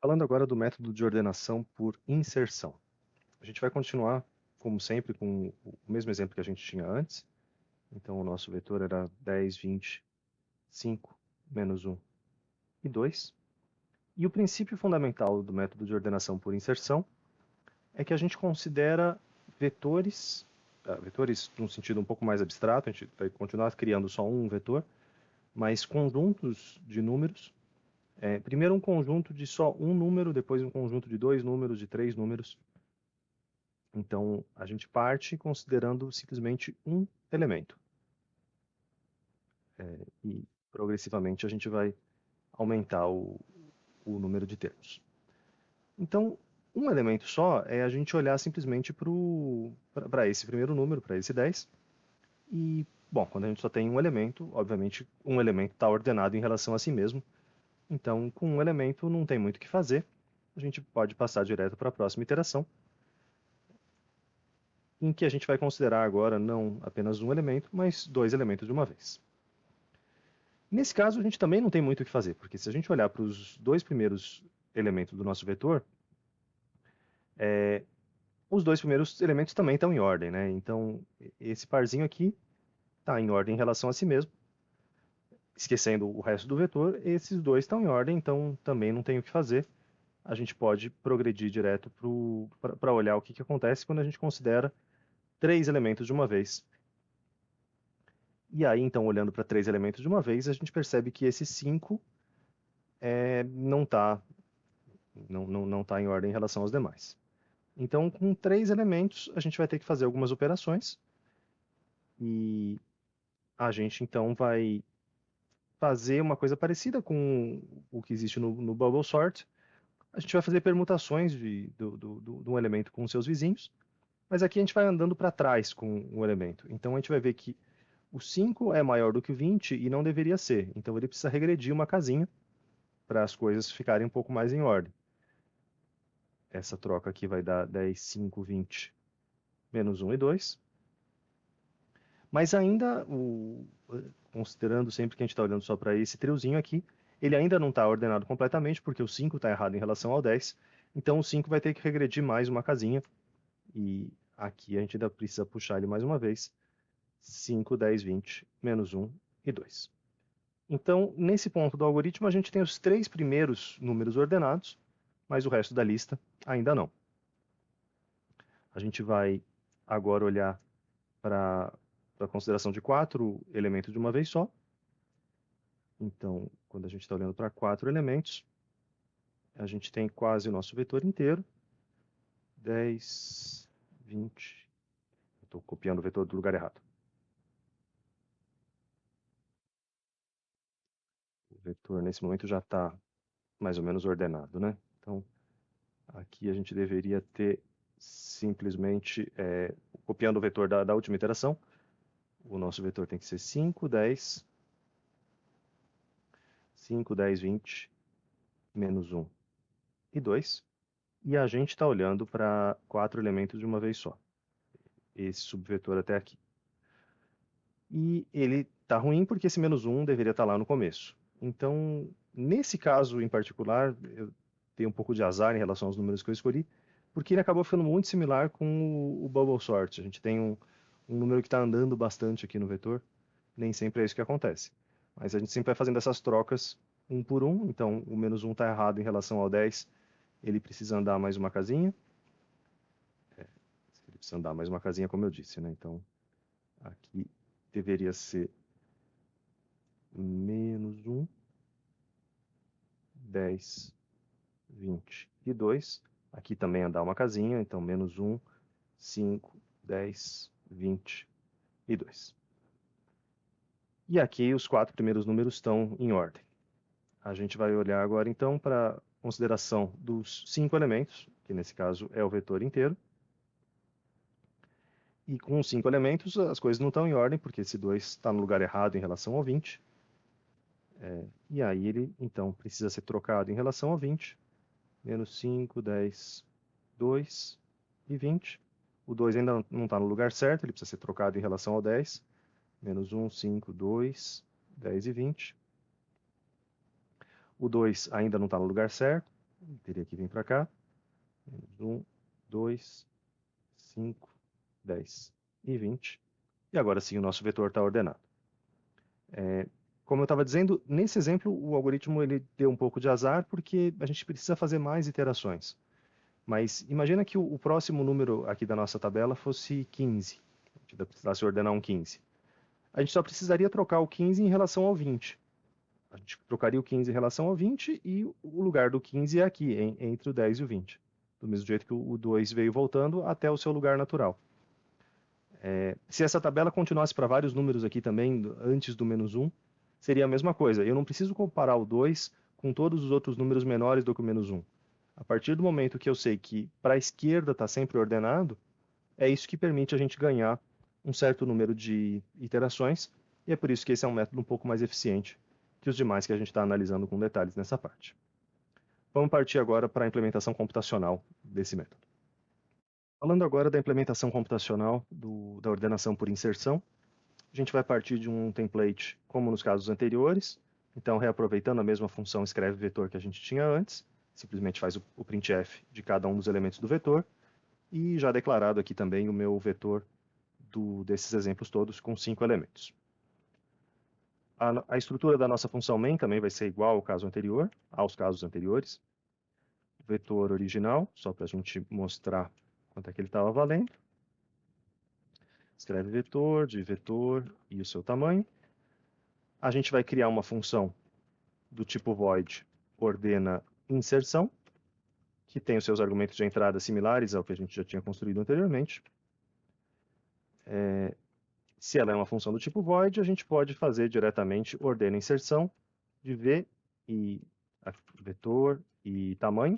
Falando agora do método de ordenação por inserção. A gente vai continuar, como sempre, com o mesmo exemplo que a gente tinha antes. Então, o nosso vetor era 10, 20, 5, menos 1 e 2. E o princípio fundamental do método de ordenação por inserção é que a gente considera vetores, vetores num sentido um pouco mais abstrato, a gente vai continuar criando só um vetor, mas conjuntos de números. Primeiro um conjunto de só um número, depois um conjunto de 2 números, de 3 números. Então, a gente parte considerando simplesmente um elemento. E progressivamente a gente vai aumentar o número de termos. Então, um elemento só é a gente olhar simplesmente para esse primeiro número, para esse 10. E, bom, quando a gente só tem um elemento, obviamente um elemento está ordenado em relação a si mesmo. Então, com um elemento não tem muito o que fazer. A gente pode passar direto para a próxima iteração, em que a gente vai considerar agora não apenas um elemento, mas dois elementos de uma vez. Nesse caso, a gente também não tem muito o que fazer, porque se a gente olhar para os dois primeiros elementos do nosso vetor, os dois primeiros elementos também estão em ordem, né? Então, esse parzinho aqui está em ordem em relação a si mesmo. Esquecendo o resto do vetor, esses dois estão em ordem, então também não tem o que fazer. A gente pode progredir direto para olhar o que acontece quando a gente considera três elementos de uma vez. E aí, então, olhando para três elementos de uma vez, a gente percebe que esse 5 não está não tá em ordem em relação aos demais. Então, com três elementos, a gente vai ter que fazer algumas operações. E a gente, então, vai fazer uma coisa parecida com o que existe no Bubble Sort. A gente vai fazer permutações de um elemento com seus vizinhos. Mas aqui a gente vai andando para trás com o elemento. Então, a gente vai ver que o 5 é maior do que o 20 e não deveria ser. Então, ele precisa regredir uma casinha para as coisas ficarem um pouco mais em ordem. Essa troca aqui vai dar 10, 5, 20, menos 1 e 2. Mas ainda, considerando sempre que a gente está olhando só para esse triozinho aqui, ele ainda não está ordenado completamente, porque o 5 está errado em relação ao 10. Então o 5 vai ter que regredir mais uma casinha. E aqui a gente ainda precisa puxar ele mais uma vez. 5, 10, 20, menos 1 e 2. Então, nesse ponto do algoritmo, a gente tem os três primeiros números ordenados, mas o resto da lista ainda não. A gente vai agora olhar para a consideração de quatro elementos de uma vez só. Então, quando a gente está olhando para quatro elementos, a gente tem quase o nosso vetor inteiro. 10, 20... Estou copiando o vetor do lugar errado. O vetor, nesse momento, já está mais ou menos ordenado, né? Então, aqui a gente deveria ter simplesmente, copiando o vetor da última iteração, o nosso vetor tem que ser 5, 10, 5, 10, 20, menos 1 e 2. E a gente está olhando para quatro elementos de uma vez só. Esse subvetor até aqui. E ele está ruim porque esse menos 1 deveria estar lá no começo. Então, nesse caso em particular, eu tenho um pouco de azar em relação aos números que eu escolhi, porque ele acabou ficando muito similar com o Bubble Sort. A gente tem um número que está andando bastante aqui no vetor, nem sempre é isso que acontece. Mas a gente sempre vai fazendo essas trocas um por um, então o menos 1 está errado em relação ao 10, ele precisa andar mais uma casinha. Ele precisa andar mais uma casinha, como eu disse, né? Então, aqui deveria ser menos 1, 10, 20 e 2. Aqui também andar uma casinha, então menos 1, 5, 10, 20 e 2. E aqui os quatro primeiros números estão em ordem. A gente vai olhar agora então para a consideração dos 5 elementos, que nesse caso é o vetor inteiro. E com os 5 elementos as coisas não estão em ordem, porque esse 2 está no lugar errado em relação ao 20. E aí ele então precisa ser trocado em relação ao 20. Menos 5, 10, 2 e 20. O 2 ainda não está no lugar certo, ele precisa ser trocado em relação ao 10. Menos 1, 5, 2, 10 e 20. O 2 ainda não está no lugar certo, Teria que vir para cá. 1, 2, 5, 10 e 20. E agora sim o nosso vetor está ordenado. Como eu estava dizendo, nesse exemplo o algoritmo ele deu um pouco de azar porque a gente precisa fazer mais iterações. Mas imagina que o próximo número aqui da nossa tabela fosse 15. A gente precisasse ordenar um 15. A gente só precisaria trocar o 15 em relação ao 20. A gente trocaria o 15 em relação ao 20 e o lugar do 15 é aqui, entre o 10 e o 20. Do mesmo jeito que o 2 veio voltando até o seu lugar natural. Se essa tabela continuasse para vários números aqui também, antes do menos 1, seria a mesma coisa. Eu não preciso comparar o 2 com todos os outros números menores do que o menos 1. A partir do momento que eu sei que para a esquerda está sempre ordenado, é isso que permite a gente ganhar um certo número de iterações, e é por isso que esse é um método um pouco mais eficiente que os demais que a gente está analisando com detalhes nessa parte. Vamos partir agora para a implementação computacional desse método. Falando agora da implementação computacional da ordenação por inserção, a gente vai partir de um template como nos casos anteriores, então reaproveitando a mesma função escreve vetor que a gente tinha antes, simplesmente faz o printf de cada um dos elementos do vetor, e já declarado aqui também o meu vetor desses exemplos todos com 5 elementos. A estrutura da nossa função main também vai ser igual aos casos anteriores. O vetor original, só para a gente mostrar quanto é que ele estava valendo. Escreve vetor, de vetor e o seu tamanho. A gente vai criar uma função do tipo void ordena inserção, que tem os seus argumentos de entrada similares ao que a gente já tinha construído anteriormente. Se ela é uma função do tipo void, a gente pode fazer diretamente ordena inserção de v e vetor e tamanho.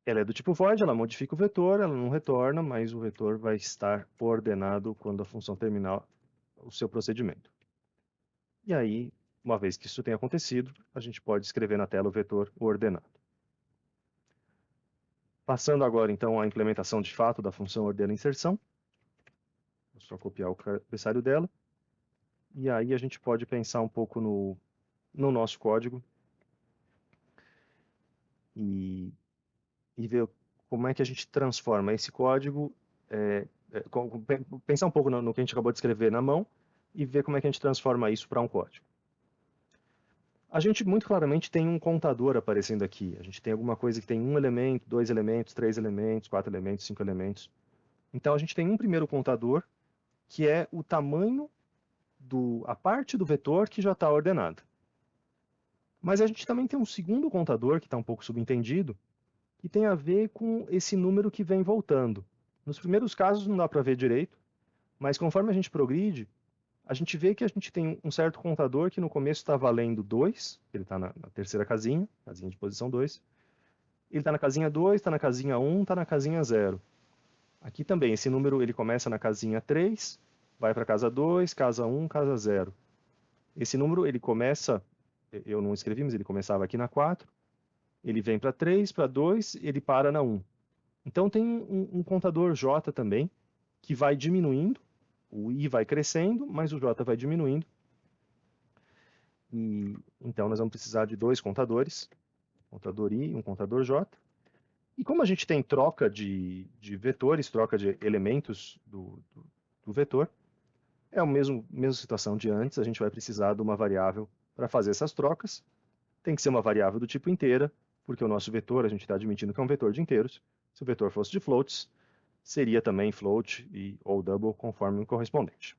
Ela é do tipo void, ela modifica o vetor, ela não retorna, mas o vetor vai estar ordenado quando a função terminar o seu procedimento. E aí, uma vez que isso tenha acontecido, a gente pode escrever na tela o vetor ordenado. Passando agora, então, à implementação de fato da função ordena inserção. Vou só copiar o cabeçalho dela. E aí a gente pode pensar um pouco no nosso código e ver como é que a gente transforma esse código, pensar um pouco no que a gente acabou de escrever na mão e ver como é que a gente transforma isso para um código. A gente muito claramente tem um contador aparecendo aqui. A gente tem alguma coisa que tem 1 elemento, 2 elementos, 3 elementos, 4 elementos, 5 elementos. Então a gente tem um primeiro contador, que é o tamanho a parte do vetor que já está ordenada. Mas a gente também tem um segundo contador, que está um pouco subentendido, que tem a ver com esse número que vem voltando. Nos primeiros casos não dá para ver direito, mas conforme a gente progride, a gente vê que a gente tem um certo contador que no começo está valendo 2, ele está na terceira casinha de posição 2. Ele está na casinha 2, está na casinha 1, está na casinha 0. Aqui também, esse número ele começa na casinha 3, vai para casa 2, casa 1, casa 0. Esse número ele começa, eu não escrevi, mas ele começava aqui na 4, ele vem para 3, para 2, ele para na 1. Então tem um contador J também, que vai diminuindo, o I vai crescendo, mas o J vai diminuindo. E, então nós vamos precisar de dois contadores, um contador I e um contador J. E como a gente tem troca de vetores, troca de elementos do vetor, é a mesma situação de antes, a gente vai precisar de uma variável para fazer essas trocas. Tem que ser uma variável do tipo inteira, porque o nosso vetor, a gente está admitindo que é um vetor de inteiros. Se o vetor fosse de floats, seria também float ou double, conforme o correspondente.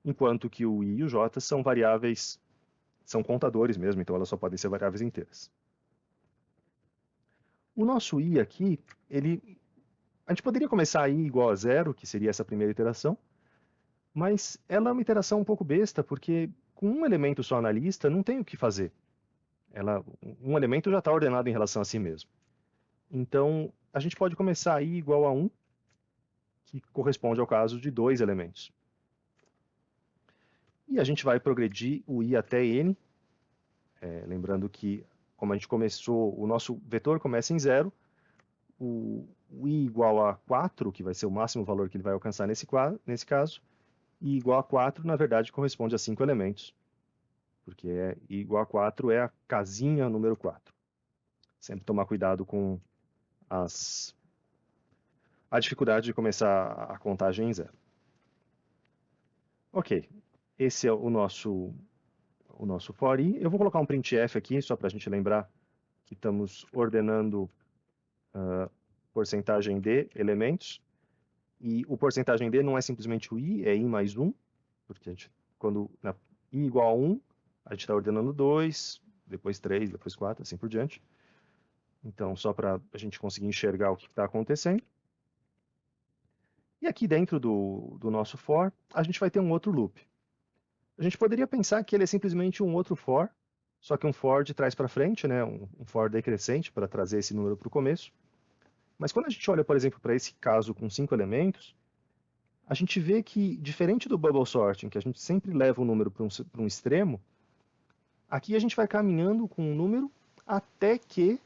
Enquanto que o I e o J são variáveis, são contadores mesmo, então elas só podem ser variáveis inteiras. O nosso I aqui, a gente poderia começar I igual a 0, que seria essa primeira iteração, mas ela é uma iteração um pouco besta, porque com um elemento só na lista não tem o que fazer. Um elemento já está ordenado em relação a si mesmo. Então, a gente pode começar I igual a 1, que corresponde ao caso de 2 elementos. E a gente vai progredir o I até N, lembrando que, como a gente começou, o nosso vetor começa em 0, o I igual a 4, que vai ser o máximo valor que ele vai alcançar nesse caso, E igual a 4, na verdade, corresponde a 5 elementos, porque i igual a 4 é a casinha número 4. Sempre tomar cuidado com a dificuldade de começar a contagem em zero. Ok, esse é o nosso for i. Eu vou colocar um printf aqui, só para a gente lembrar que estamos ordenando porcentagem de elementos. E o porcentagem d não é simplesmente o i, é i mais 1, porque quando i igual a 1, a gente está ordenando 2, depois 3, depois 4, assim por diante. Então, só para a gente conseguir enxergar o que está acontecendo. E aqui dentro do nosso for, a gente vai ter um outro loop. A gente poderia pensar que ele é simplesmente um outro for, só que um for de trás para frente, né? um for decrescente para trazer esse número para o começo. Mas quando a gente olha, por exemplo, para esse caso com 5 elementos, a gente vê que, diferente do bubble sorting, que a gente sempre leva o número para um extremo, aqui a gente vai caminhando com um número até que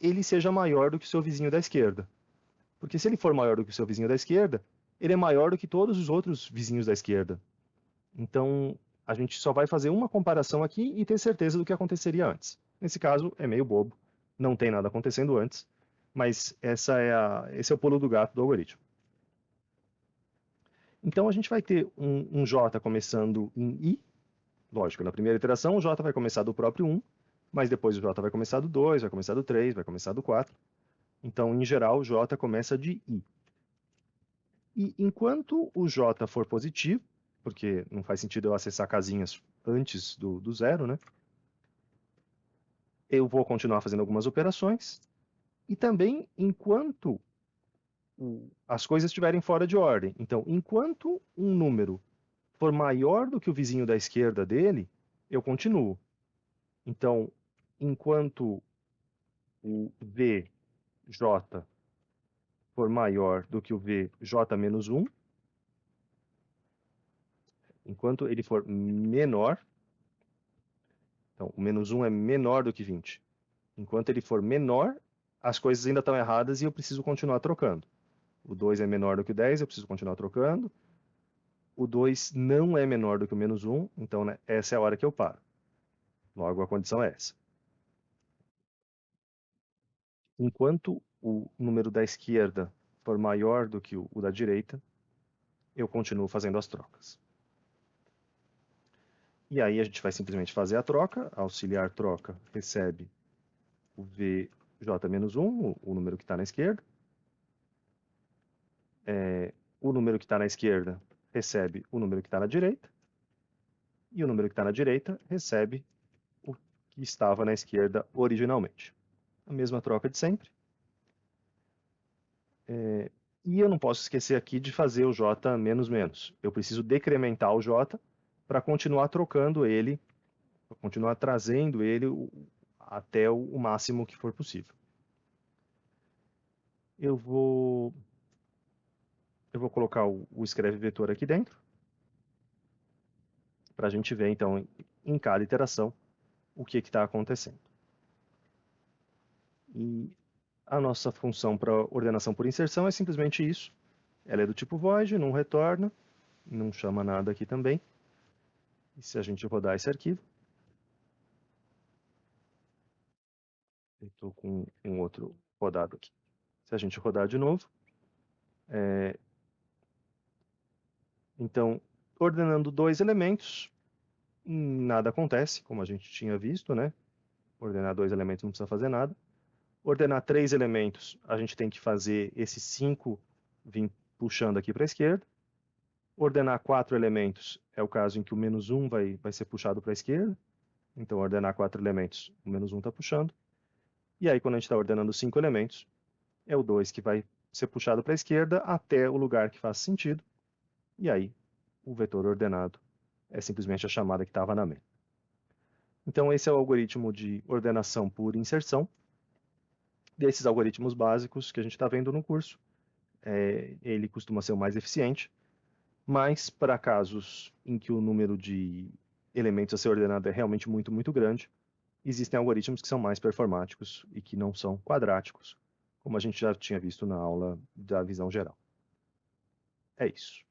ele seja maior do que o seu vizinho da esquerda. Porque se ele for maior do que o seu vizinho da esquerda, ele é maior do que todos os outros vizinhos da esquerda. Então, a gente só vai fazer uma comparação aqui e ter certeza do que aconteceria antes. Nesse caso, é meio bobo, não tem nada acontecendo antes, mas esse é o pulo do gato do algoritmo. Então, a gente vai ter um j começando em i. Lógico, na primeira iteração, o j vai começar do próprio 1, mas depois o j vai começar do 2, vai começar do 3, vai começar do 4. Então, em geral, o j começa de i. E enquanto o j for positivo, porque não faz sentido eu acessar casinhas antes do zero, né? Eu vou continuar fazendo algumas operações. E também enquanto as coisas estiverem fora de ordem. Então, enquanto um número for maior do que o vizinho da esquerda dele, eu continuo. Então, enquanto o vj for maior do que o vj menos 1, enquanto ele for menor, então o menos 1 é menor do que 20. Enquanto ele for menor, as coisas ainda estão erradas e eu preciso continuar trocando. O 2 é menor do que o 10, eu preciso continuar trocando. O 2 não é menor do que o menos 1, então né, essa é a hora que eu paro. Logo, a condição é essa. Enquanto o número da esquerda for maior do que o da direita, eu continuo fazendo as trocas. E aí a gente vai simplesmente fazer a troca, auxiliar troca recebe o vj menos 1, o número que está na esquerda. O número que está na esquerda recebe o número que está na direita. E o número que está na direita recebe o que estava na esquerda originalmente. A mesma troca de sempre. E eu não posso esquecer aqui de fazer o j menos menos. Eu preciso decrementar o j para continuar trocando ele, para continuar trazendo ele até o máximo que for possível. Eu vou colocar o escreve vetor aqui dentro, para a gente ver, então, em cada iteração, o que está acontecendo. E a nossa função para ordenação por inserção é simplesmente isso. Ela é do tipo void, não retorna, não chama nada aqui também. E se a gente rodar esse arquivo, eu estou com um outro rodado aqui. Se a gente rodar de novo, então, ordenando dois elementos, nada acontece, como a gente tinha visto, né? Ordenar dois elementos não precisa fazer nada. Ordenar três elementos, a gente tem que fazer esses 5 vir puxando aqui para a esquerda. Ordenar 4 elementos é o caso em que o menos 1 vai ser puxado para a esquerda. Então, ordenar 4 elementos, o menos 1 está puxando. E aí, quando a gente está ordenando 5 elementos, é o 2 que vai ser puxado para a esquerda até o lugar que faz sentido. E aí, o vetor ordenado é simplesmente a chamada que estava na main. Então, esse é o algoritmo de ordenação por inserção. Desses algoritmos básicos que a gente está vendo no curso, ele costuma ser o mais eficiente, mas para casos em que o número de elementos a ser ordenado é realmente muito, muito grande, existem algoritmos que são mais performáticos e que não são quadráticos, como a gente já tinha visto na aula da visão geral. É isso.